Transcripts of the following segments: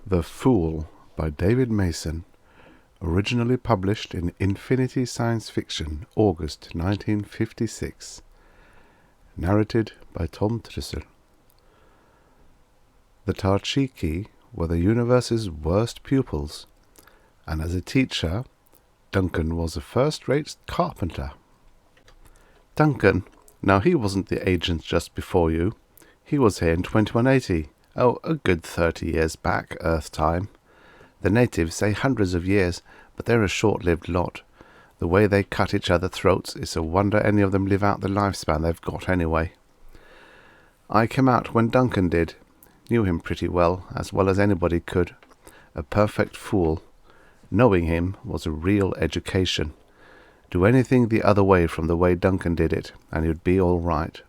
The Fool by David Mason, originally published in Infinity Science Fiction, August 1956. Narrated by Tom Trussel. The Tarchiki were the universe's worst pupils, and as a teacher, Duncan was a first-rate carpenter. Duncan, now he wasn't the agent just before you. He was here in 2180. Oh, a good 30 years back, Earth time. The natives say hundreds of years, but they're a short-lived lot. The way they cut each other throats, it's a wonder any of them live out the lifespan they've got anyway. I came out when Duncan did. Knew him pretty well as anybody could. A perfect fool. Knowing him was a real education. Do anything the other way from the way Duncan did it, and you'd be all right.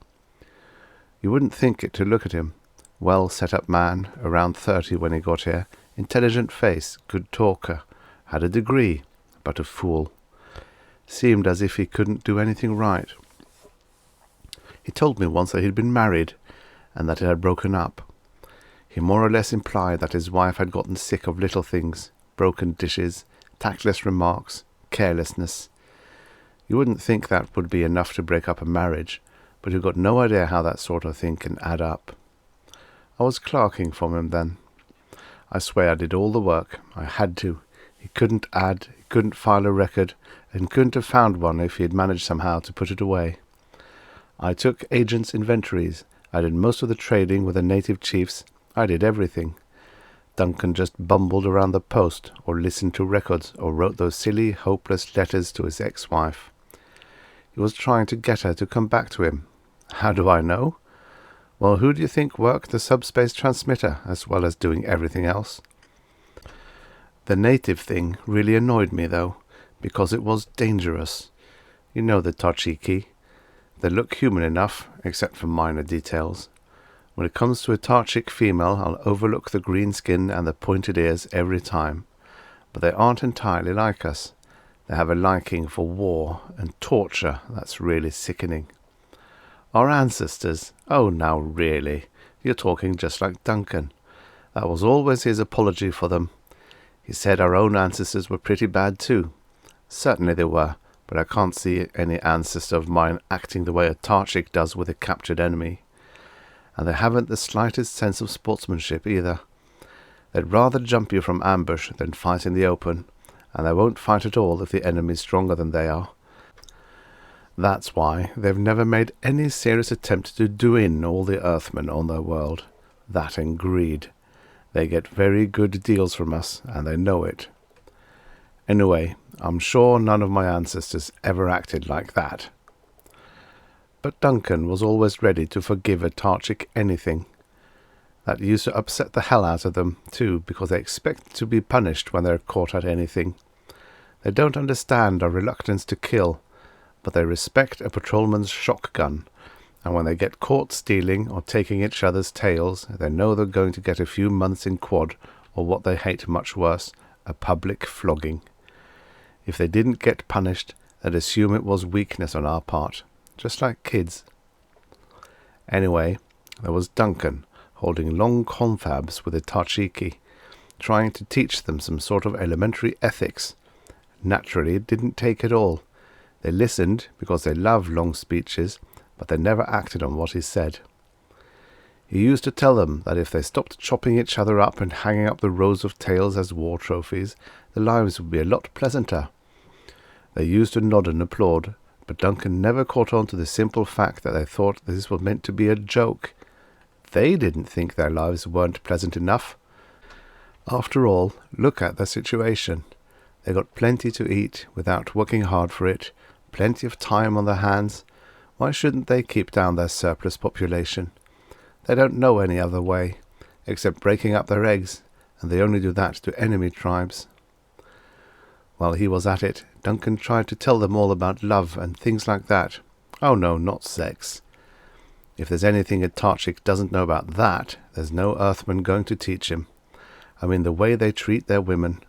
You wouldn't think it to look at him. Well set-up man, around 30 when he got here, intelligent face, good talker, had a degree, but a fool. Seemed as if he couldn't do anything right. He told me once that he'd been married, and that it had broken up. He more or less implied that his wife had gotten sick of little things, broken dishes, tactless remarks, carelessness. You wouldn't think that would be enough to break up a marriage, but you've got no idea how that sort of thing can add up. I was clerking for him then. I swear I did all the work. I had to. He couldn't add, he couldn't file a record, and couldn't have found one if he had managed somehow to put it away. I took agents' inventories. I did most of the trading with the native chiefs. I did everything. Duncan just bumbled around the post, or listened to records, or wrote those silly, hopeless letters to his ex-wife. He was trying to get her to come back to him. How do I know? Well, who do you think worked the subspace transmitter, as well as doing everything else? The native thing really annoyed me, though, because it was dangerous. You know the Tarchiki. They look human enough, except for minor details. When it comes to a Tarchik female, I'll overlook the green skin and the pointed ears every time. But they aren't entirely like us. They have a liking for war and torture that's really sickening. Our ancestors, oh now really, you're talking just like Duncan. That was always his apology for them. He said our own ancestors were pretty bad too. Certainly they were, but I can't see any ancestor of mine acting the way a Tarchik does with a captured enemy. And they haven't the slightest sense of sportsmanship either. They'd rather jump you from ambush than fight in the open, and they won't fight at all if the enemy's stronger than they are. That's why they've never made any serious attempt to do in all the Earthmen on their world. That and greed. They get very good deals from us, and they know it. Anyway, I'm sure none of my ancestors ever acted like that. But Duncan was always ready to forgive a Tarchik anything. That used to upset the hell out of them, too, because they expect to be punished when they're caught at anything. They don't understand our reluctance to kill, but they respect a patrolman's shotgun, and when they get caught stealing or taking each other's tails, they know they're going to get a few months in quad, or what they hate much worse, a public flogging. If they didn't get punished, they'd assume it was weakness on our part, just like kids. Anyway, there was Duncan, holding long confabs with the Tarchiki, trying to teach them some sort of elementary ethics. Naturally, it didn't take at all. They listened because they love long speeches, but they never acted on what he said. He used to tell them that if they stopped chopping each other up and hanging up the rows of tails as war trophies, their lives would be a lot pleasanter. They used to nod and applaud, but Duncan never caught on to the simple fact that they thought this was meant to be a joke. They didn't think their lives weren't pleasant enough. After all, look at their situation. They got plenty to eat without working hard for it, plenty of time on their hands. Why shouldn't they keep down their surplus population? They don't know any other way, except breaking up their eggs, and they only do that to enemy tribes. While he was at it, Duncan tried to tell them all about love and things like that. Oh no, not sex. If there's anything a Tarchik doesn't know about that, there's no Earthman going to teach him. I mean the way they treat their women.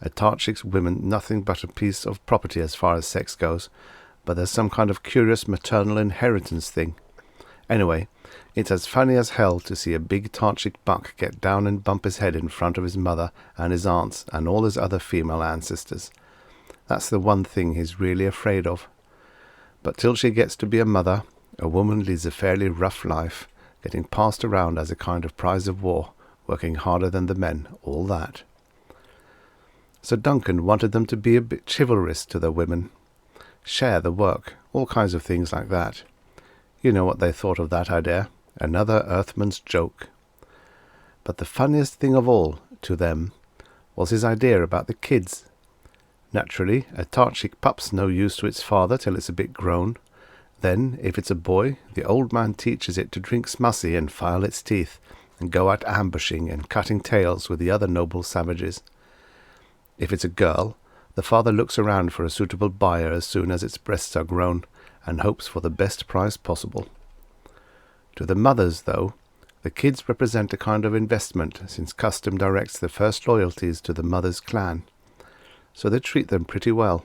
A Tarchik's women nothing but a piece of property as far as sex goes, but there's some kind of curious maternal inheritance thing. Anyway, it's as funny as hell to see a big Tarchik buck get down and bump his head in front of his mother and his aunts and all his other female ancestors. That's the one thing he's really afraid of. But till she gets to be a mother, a woman leads a fairly rough life, getting passed around as a kind of prize of war, working harder than the men, all that. So Duncan wanted them to be a bit chivalrous to their women, share the work, all kinds of things like that. You know what they thought of that idea, another Earthman's joke. But the funniest thing of all, to them, was his idea about the kids. Naturally, a Tarchik pup's no use to its father till it's a bit grown. Then, if it's a boy, the old man teaches it to drink smussy and file its teeth, and go out ambushing and cutting tails with the other noble savages. If it's a girl, the father looks around for a suitable buyer as soon as its breasts are grown, and hopes for the best price possible. To the mothers, though, the kids represent a kind of investment, since custom directs the first loyalties to the mother's clan. So they treat them pretty well,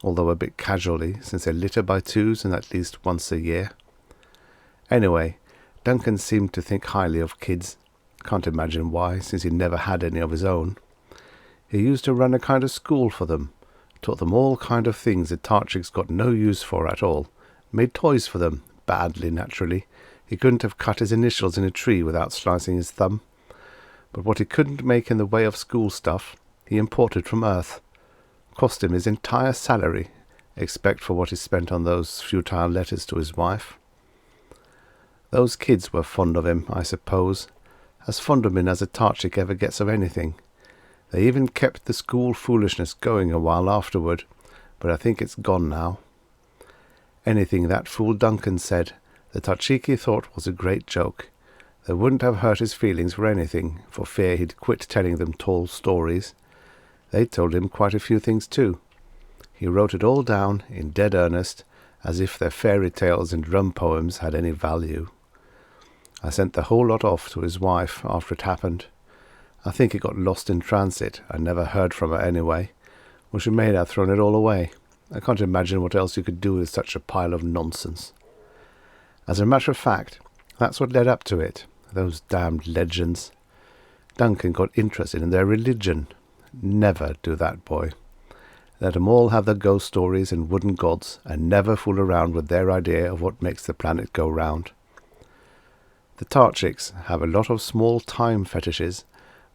although a bit casually, since they litter by twos and at least once a year. Anyway, Duncan seemed to think highly of kids. Can't imagine why, since he never had any of his own. He used to run a kind of school for them, taught them all kind of things that Tarchiks got no use for at all, made toys for them, badly naturally. He couldn't have cut his initials in a tree without slicing his thumb. But what he couldn't make in the way of school stuff, he imported from Earth. Cost him his entire salary, except for what he spent on those futile letters to his wife. Those kids were fond of him, I suppose, as fond of him as a Tarchik ever gets of anything. They even kept the school foolishness going a while afterward, but I think it's gone now. Anything that fool Duncan said, the Tarchiki thought was a great joke. They wouldn't have hurt his feelings for anything, for fear he'd quit telling them tall stories. They told him quite a few things too. He wrote it all down in dead earnest, as if their fairy tales and drum poems had any value. I sent the whole lot off to his wife after it happened. I think it got lost in transit. I never heard from her anyway, or she may have thrown it all away. I can't imagine what else you could do with such a pile of nonsense. As a matter of fact, that's what led up to it, those damned legends. Duncan got interested in their religion. Never do that, boy. Let 'em all have their ghost stories and wooden gods, and never fool around with their idea of what makes the planet go round. The Tarchiks have a lot of small time fetishes,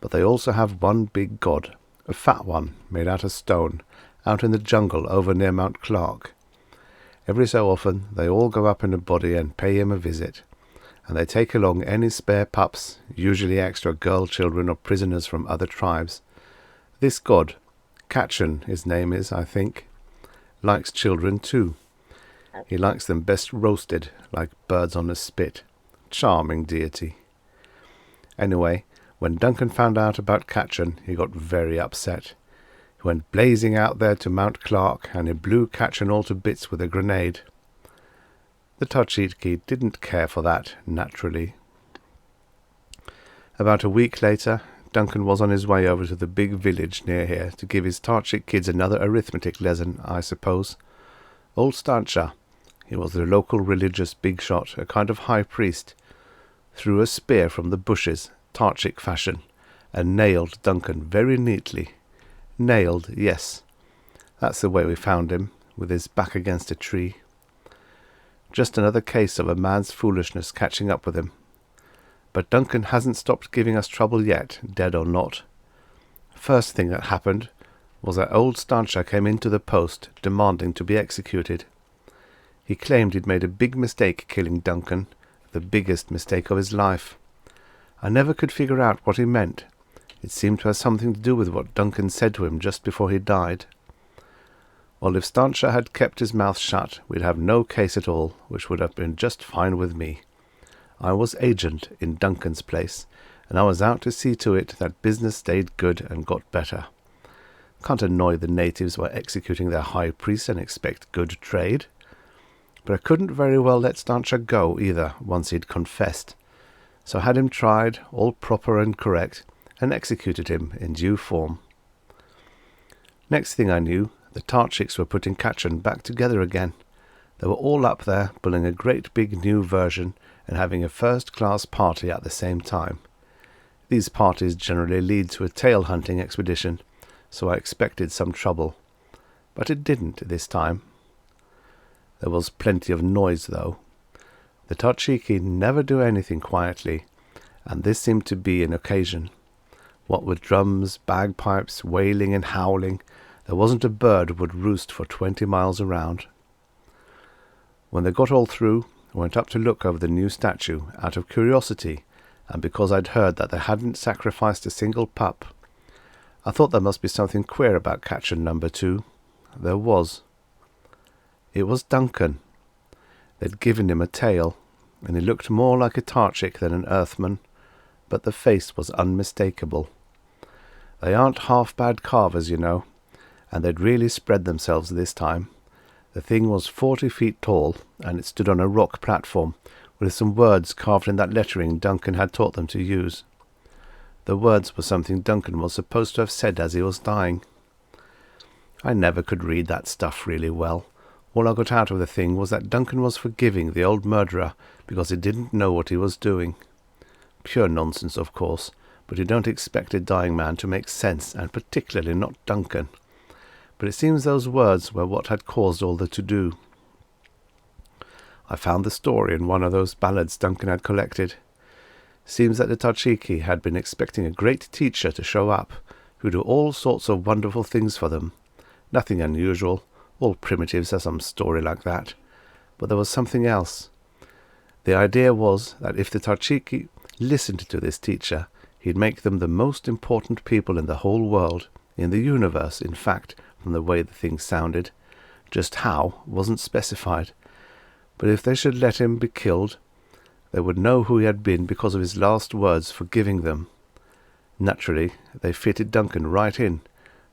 but they also have one big god, a fat one made out of stone, out in the jungle over near Mount Clark. Every so often they all go up in a body and pay him a visit, and they take along any spare pups, usually extra girl children or prisoners from other tribes. This god, Katherine his name is, I think, likes children too. He likes them best roasted, like birds on a spit. Charming deity. Anyway, when Duncan found out about Katherine, he got very upset. He went blazing out there to Mount Clark, and he blew Katherine all to bits with a grenade. The Tarchiki didn't care for that, naturally. About a week later, Duncan was on his way over to the big village near here to give his Tarchik kids another arithmetic lesson, I suppose. Old Stancha, he was the local religious big shot, a kind of high priest, threw a spear from the bushes, Tarchik fashion, and nailed Duncan very neatly. Nailed, yes. That's the way we found him, with his back against a tree. Just another case of a man's foolishness catching up with him. But Duncan hasn't stopped giving us trouble yet, dead or not. First thing that happened was that old Stancha came into the post, demanding to be executed. He claimed he'd made a big mistake killing Duncan, the biggest mistake of his life. I never could figure out what he meant. It seemed to have something to do with what Duncan said to him just before he died. Well, if Stancha had kept his mouth shut, we'd have no case at all, which would have been just fine with me. I was agent in Duncan's place, and I was out to see to it that business stayed good and got better. Can't annoy the natives by executing their high priest and expect good trade. But I couldn't very well let Stancha go either, once he'd confessed. So I had him tried, all proper and correct, and executed him in due form. Next thing I knew, the Tarchiks were putting Katherine back together again. They were all up there, pulling a great big new version, and having a first-class party at the same time. These parties generally lead to a tail hunting expedition, so I expected some trouble. But it didn't this time. There was plenty of noise, though. The Tarchiki never do anything quietly, and this seemed to be an occasion. What with drums, bagpipes, wailing and howling, there wasn't a bird would roost for 20 miles around. When they got all through, I went up to look over the new statue, out of curiosity, and because I'd heard that they hadn't sacrificed a single pup. I thought there must be something queer about catcher number 2. There was. It was Duncan. They'd given him a tail, and he looked more like a Tarchik than an earthman, but the face was unmistakable. They aren't half-bad carvers, you know, and they'd really spread themselves this time. The thing was 40 feet tall, and it stood on a rock platform, with some words carved in that lettering Duncan had taught them to use. The words were something Duncan was supposed to have said as he was dying. I never could read that stuff really well. All I got out of the thing was that Duncan was forgiving the old murderer because he didn't know what he was doing. Pure nonsense, of course, but you don't expect a dying man to make sense, and particularly not Duncan. But it seems those words were what had caused all the to-do. I found the story in one of those ballads Duncan had collected. Seems that the Tarchiki had been expecting a great teacher to show up, who do all sorts of wonderful things for them. Nothing unusual, all primitives as some story like that. But there was something else. The idea was that if the Tarchiki listened to this teacher, he'd make them the most important people in the whole world, in the universe, in fact, from the way the thing sounded. Just how wasn't specified. But if they should let him be killed, they would know who he had been because of his last words forgiving them. Naturally, they fitted Duncan right in.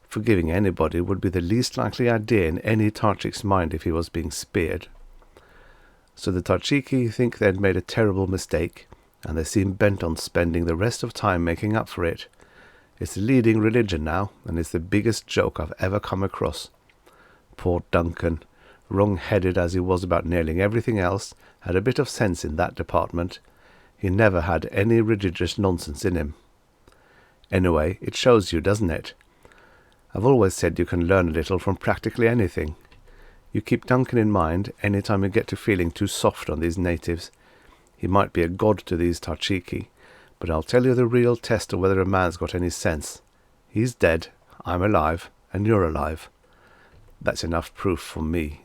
Forgiving anybody would be the least likely idea in any Tarchik's mind if he was being speared. So the Tarchiki think they'd made a terrible mistake, and they seem bent on spending the rest of time making up for it. It's the leading religion now, and it's the biggest joke I've ever come across. Poor Duncan, wrong-headed as he was about nearly everything else, had a bit of sense in that department. He never had any religious nonsense in him. Anyway, it shows you, doesn't it? I've always said you can learn a little from practically anything. You keep Duncan in mind any time you get to feeling too soft on these natives. He might be a god to these Tarchiki, but I'll tell you the real test of whether a man's got any sense. He's dead, I'm alive, and you're alive. That's enough proof for me.